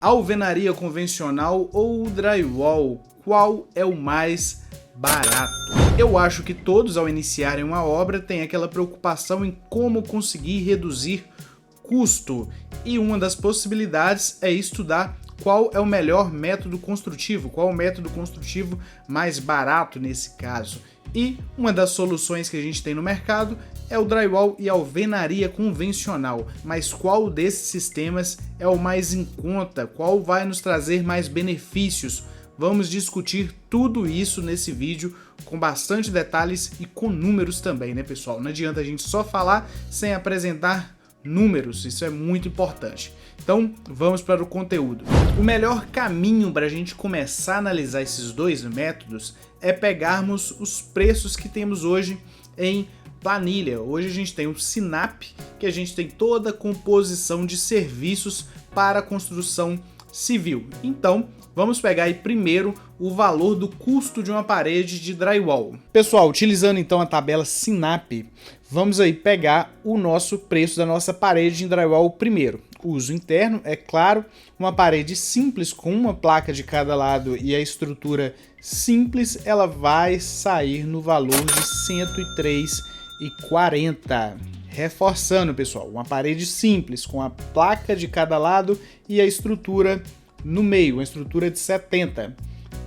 Alvenaria convencional ou drywall? Qual é o mais barato? Eu acho que todos, ao iniciarem uma obra, têm aquela preocupação em como conseguir reduzir custo. E uma das possibilidades é estudar qual é o melhor método construtivo, qual é o método construtivo mais barato nesse caso. E uma das soluções que a gente tem no mercado é o drywall e alvenaria convencional. Mas qual desses sistemas é o mais em conta? Qual vai nos trazer mais benefícios? Vamos discutir tudo isso nesse vídeo com bastante detalhes e com números também, né, pessoal? Não adianta a gente só falar sem apresentar números, isso é muito importante. Então, vamos para o conteúdo. O melhor caminho para a gente começar a analisar esses dois métodos é pegarmos os preços que temos hoje em planilha. Hoje a gente tem o Sinap, que a gente tem toda a composição de serviços para a construção civil. Então, vamos pegar aí primeiro o valor do custo de uma parede de drywall. Pessoal, utilizando então a tabela Sinap, vamos aí pegar o nosso preço da nossa parede de drywall primeiro. Uso interno, é claro, uma parede simples com uma placa de cada lado e a estrutura simples, ela vai sair no valor de R$ 103,40. Reforçando, pessoal, uma parede simples com a placa de cada lado e a estrutura no meio, uma estrutura de 70.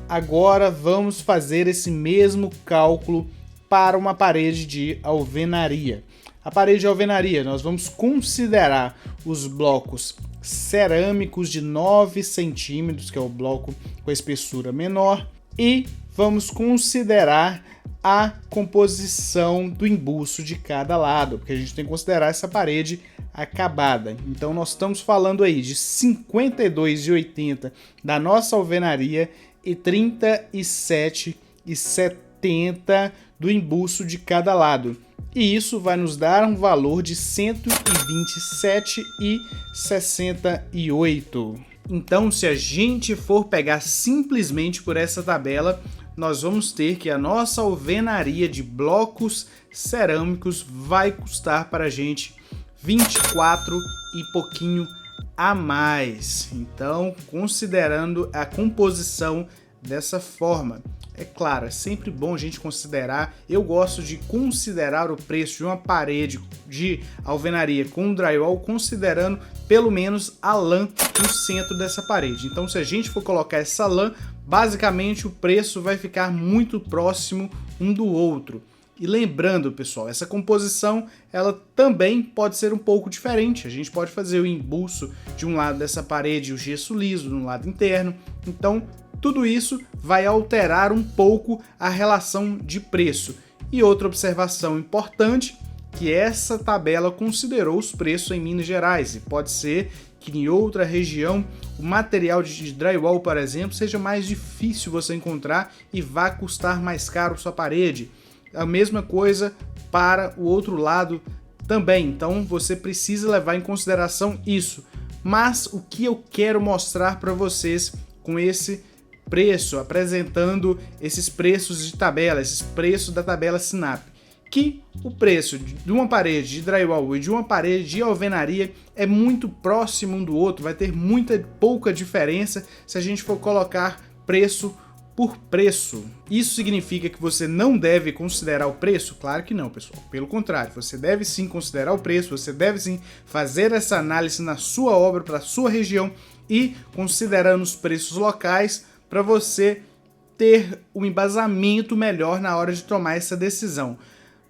Agora vamos fazer esse mesmo cálculo para uma parede de alvenaria. A parede de alvenaria, nós vamos considerar os blocos cerâmicos de 9 centímetros, que é o bloco com a espessura menor, e vamos considerar a composição do embuço de cada lado, porque a gente tem que considerar essa parede acabada. Então nós estamos falando aí de R$ 52,80 da nossa alvenaria e R$ 37,70 do embuço de cada lado. E isso vai nos dar um valor de R$ 127,68. Então, se a gente for pegar simplesmente por essa tabela, nós vamos ter que a nossa alvenaria de blocos cerâmicos vai custar para a gente 24 e pouquinho a mais. Então, considerando a composição dessa forma, é claro, é sempre bom a gente considerar, eu gosto de considerar o preço de uma parede de alvenaria com drywall, considerando pelo menos a lã no centro dessa parede. Então, se a gente for colocar essa lã, basicamente o preço vai ficar muito próximo um do outro. E lembrando, pessoal, essa composição ela também pode ser um pouco diferente. A gente pode fazer o embuço de um lado dessa parede e o gesso liso no lado interno. Então, tudo isso vai alterar um pouco a relação de preço. E outra observação importante, que essa tabela considerou os preços em Minas Gerais. E pode ser que em outra região o material de drywall, por exemplo, seja mais difícil você encontrar e vá custar mais caro sua parede. A mesma coisa para o outro lado também. Então você precisa levar em consideração isso. Mas o que eu quero mostrar para vocês com esse preço, apresentando esses preços de tabela, esses preços da tabela Sinap, que o preço de uma parede de drywall e de uma parede de alvenaria é muito próximo um do outro, vai ter pouca diferença se a gente for colocar preço por preço. Isso significa que você não deve considerar o preço? Claro que não, pessoal. Pelo contrário, você deve sim considerar o preço, você deve sim fazer essa análise na sua obra, para a sua região e considerando os preços locais para você ter um embasamento melhor na hora de tomar essa decisão.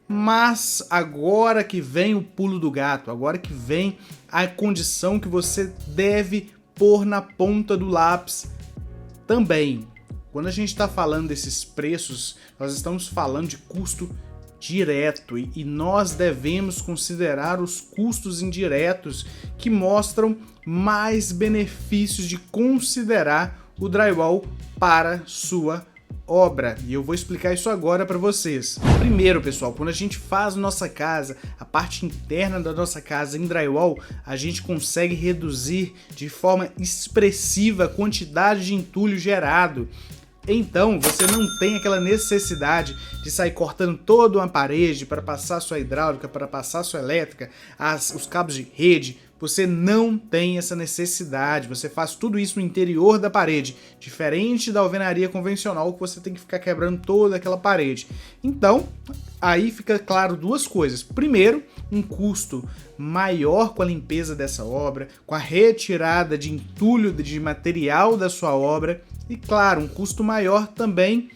Mas agora que vem o pulo do gato, agora que vem a condição que você deve pôr na ponta do lápis também. Quando a gente está falando desses preços, nós estamos falando de custo direto e nós devemos considerar os custos indiretos que mostram mais benefícios de considerar o drywall para sua obra. E eu vou explicar isso agora para vocês. Primeiro, pessoal, quando a gente faz nossa casa, a parte interna da nossa casa em drywall, a gente consegue reduzir de forma expressiva a quantidade de entulho gerado. Então, você não tem aquela necessidade de sair cortando toda uma parede para passar sua hidráulica, para passar sua elétrica, os cabos de rede, você não tem essa necessidade, você faz tudo isso no interior da parede, diferente da alvenaria convencional que você tem que ficar quebrando toda aquela parede. Então, aí fica claro duas coisas. Primeiro, um custo maior com a limpeza dessa obra, com a retirada de entulho de material da sua obra e, claro, um custo maior também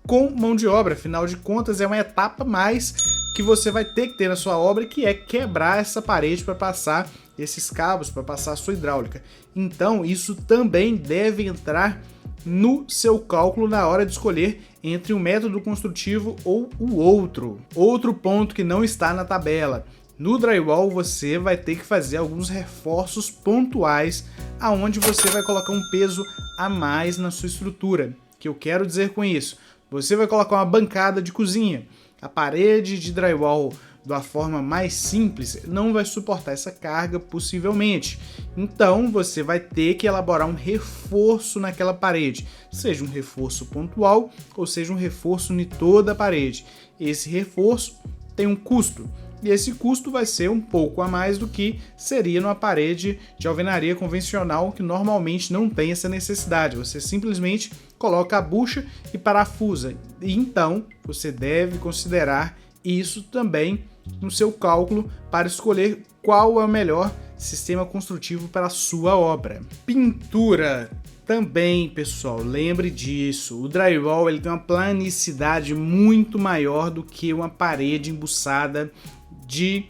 com mão de obra. Afinal de contas, é uma etapa mais que você vai ter que ter na sua obra, que é quebrar essa parede para passar esses cabos, para passar a sua hidráulica. Então, isso também deve entrar no seu cálculo na hora de escolher entre um método construtivo ou o outro. Outro ponto que não está na tabela: no drywall você vai ter que fazer alguns reforços pontuais, aonde você vai colocar um peso a mais na sua estrutura. O que eu quero dizer com isso? Você vai colocar uma bancada de cozinha. A parede de drywall, da forma mais simples, não vai suportar essa carga possivelmente. Então você vai ter que elaborar um reforço naquela parede, seja um reforço pontual ou seja um reforço em toda a parede. Esse reforço tem um custo, e esse custo vai ser um pouco a mais do que seria numa parede de alvenaria convencional, que normalmente não tem essa necessidade. Você simplesmente coloca a bucha e parafusa. E então você deve considerar isso também no seu cálculo para escolher qual é o melhor sistema construtivo para a sua obra. Pintura. Também, pessoal, lembre disso, o drywall ele tem uma planicidade muito maior do que uma parede embuçada de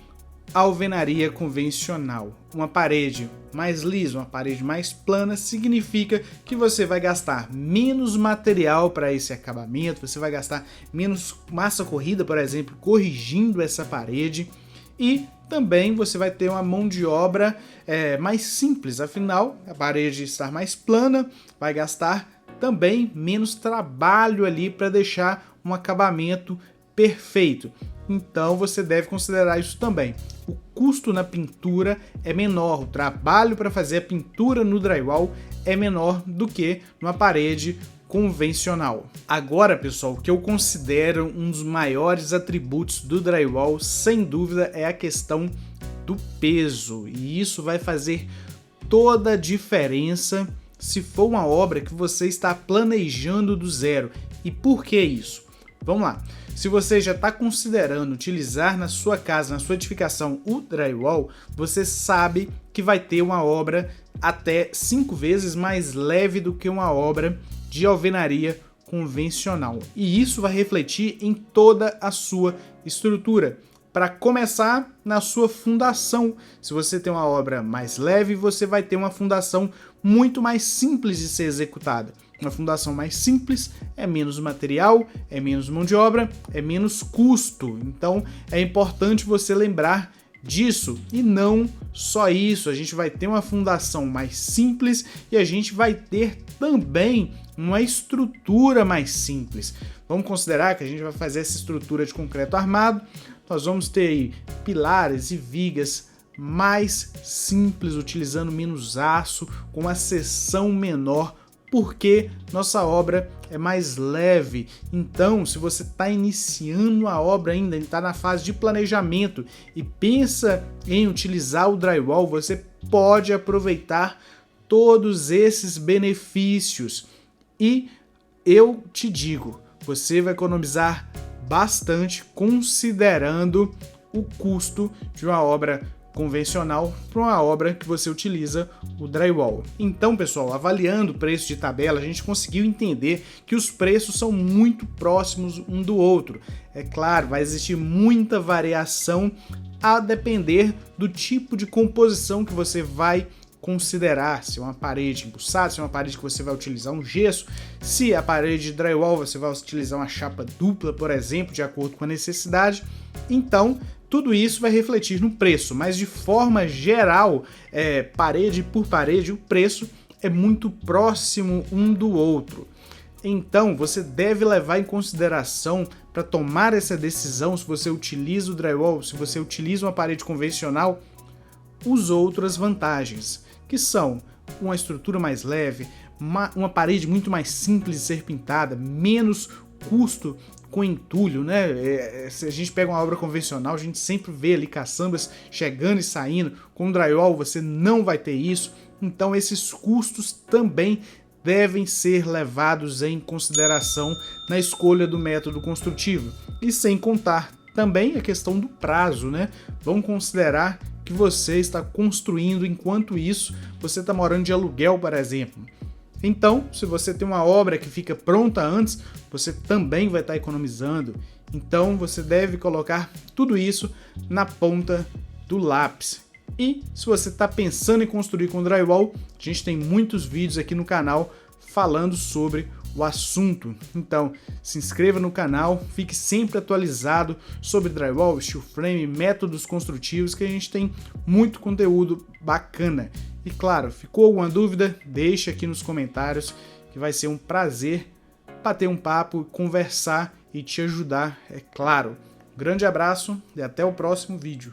alvenaria convencional. Uma parede mais lisa, uma parede mais plana, significa que você vai gastar menos material para esse acabamento, você vai gastar menos massa corrida, por exemplo, corrigindo essa parede, e também você vai ter uma mão de obra mais simples. Afinal, a parede estar mais plana vai gastar também menos trabalho ali para deixar um acabamento perfeito. Então você deve considerar isso também. O custo na pintura é menor, o trabalho para fazer a pintura no drywall é menor do que numa parede convencional. Agora, pessoal, o que eu considero um dos maiores atributos do drywall, sem dúvida, é a questão do peso. E isso vai fazer toda a diferença se for uma obra que você está planejando do zero. E por que isso? Vamos lá. Se você já está considerando utilizar na sua casa, na sua edificação, o drywall, você sabe que vai ter uma obra até 5 vezes mais leve do que uma obra de alvenaria convencional. E isso vai refletir em toda a sua estrutura. Para começar, na sua fundação. Se você tem uma obra mais leve, você vai ter uma fundação muito mais simples de ser executada. Uma fundação mais simples é menos material, é menos mão de obra, é menos custo. Então é importante você lembrar disso. E não só isso, a gente vai ter uma fundação mais simples e a gente vai ter também uma estrutura mais simples. Vamos considerar que a gente vai fazer essa estrutura de concreto armado, nós vamos ter aí pilares e vigas mais simples, utilizando menos aço, com uma seção menor, porque nossa obra é mais leve. Então, se você está iniciando a obra ainda, está na fase de planejamento e pensa em utilizar o drywall, você pode aproveitar todos esses benefícios. E eu te digo, você vai economizar bastante considerando o custo de uma obra convencional para uma obra que você utiliza o drywall. Então, pessoal, avaliando o preço de tabela, a gente conseguiu entender que os preços são muito próximos um do outro. É claro, vai existir muita variação a depender do tipo de composição que você vai considerar, se é uma parede embuçada, se é uma parede que você vai utilizar um gesso, se a parede de drywall você vai utilizar uma chapa dupla, por exemplo, de acordo com a necessidade. Então, tudo isso vai refletir no preço, mas de forma geral, parede por parede, o preço é muito próximo um do outro. Então, você deve levar em consideração para tomar essa decisão, se você utiliza o drywall, se você utiliza uma parede convencional, as outras vantagens, que são uma estrutura mais leve, uma parede muito mais simples de ser pintada, menos custo com entulho, né? Se a gente pega uma obra convencional, a gente sempre vê ali caçambas chegando e saindo. Com o drywall você não vai ter isso, então esses custos também devem ser levados em consideração na escolha do método construtivo. E sem contar também a questão do prazo, né? Vamos considerar que você está construindo, enquanto isso você está morando de aluguel, por exemplo. Então, se você tem uma obra que fica pronta antes, você também vai estar economizando. Então, você deve colocar tudo isso na ponta do lápis. E se você está pensando em construir com drywall, a gente tem muitos vídeos aqui no canal falando sobre o assunto. Então, se inscreva no canal, fique sempre atualizado sobre drywall, steel frame, métodos construtivos, que a gente tem muito conteúdo bacana. E claro, ficou alguma dúvida? Deixa aqui nos comentários, que vai ser um prazer bater um papo, conversar e te ajudar, é claro. Um grande abraço e até o próximo vídeo.